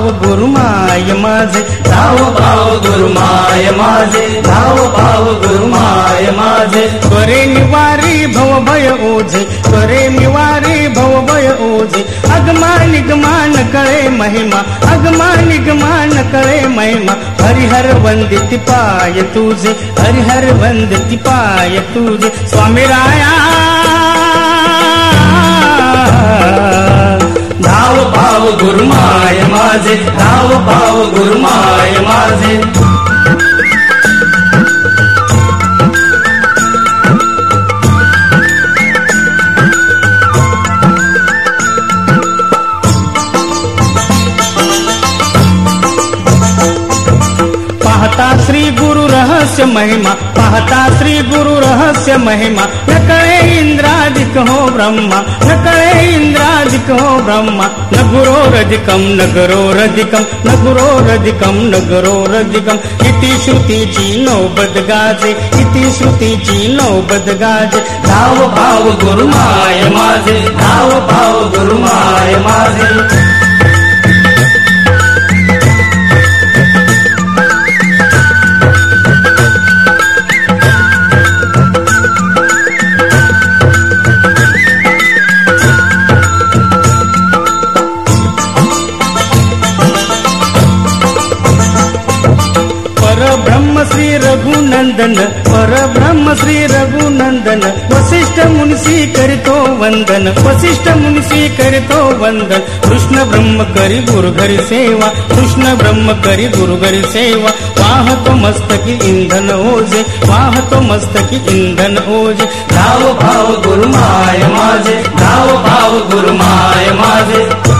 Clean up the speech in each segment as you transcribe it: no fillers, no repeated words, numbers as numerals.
पाव गुरुमाय माझे, धाव पाव गुरुमाय माझे, धाव पाव गुरुमाय माझे. करे निवारी भव भय ओझे, करे निवारी भव भय ओझे. अगमा निगमा न कळे महिमा, अगमा निगमा न कळे महिमा. हरिहर वंदित पाय तुझे, हरिहर वंदित पाय तुझे. स्वामी राया धाव पाव गुरुमाय माझे, धाव पाव गुरुमाय माझे. पाहता श्री गुरु रहस्य महिमा, पाहता श्री गुरु रहस्य महिमा. न कळे इंद्रादिक हो ब्रह्मा, न कळे इंद्रादिक हो ब्रह्मा. न गुरोरधिकम न गुरोरधिकम, न गुरोरधिकम न गुरोरधिकम. इति श्रुतीची नौबत गाजे, इति श्रुतीची नौबत गाजे. धाव पाव गुरुमाय माझे, धाव पाव गुरुमाय माझे. परब्रह्म श्री रघुनंदन, परब्रह्म श्री रघुनंदन. वसिष्ठ मुनिसी करितो वंदन, वसिष्ठ मुनिसी करितो वंदन. कृष्ण ब्रह्म करी गुरु घरी सेवा, कृष्ण ब्रह्म करी गुरु घरी सेवा. वाहतो मस्तकी इंधन ओझे, वाहतो मस्तकी इंधन ओझे. धाव पाव गुरुमाय माझे, धाव पाव गुरुमाय माझे.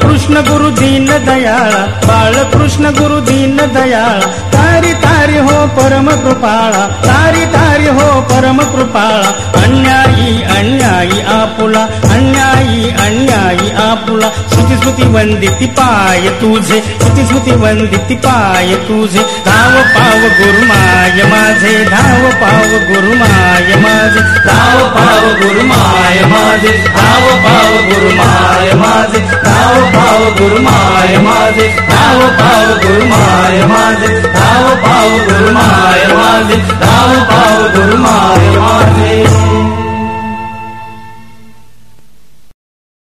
कृष्ण गुरु दीन दयाळा, बाळकृष्ण गुरु दीन दयाळा. तारी तारी हो परम कृपाळा, तारी तारी हो परम कृपाळा. अन्यायी अन्यायी आपुला, अन्यायी अन्यायी आपुला. स्तुती स्तुती वंदिती पाय तुझे, स्तुती स्तुती वंदिती पाय तुझे. धाव पाव गुरुमाय माझे, धाव पाव गुरुमाय माझे, धाव पाव गुरुमाय माझे, धाव पाव गुरुमाय माझे, धाव पाव गुरुमाय माझे, धाव पाव गुरुमाय माझे.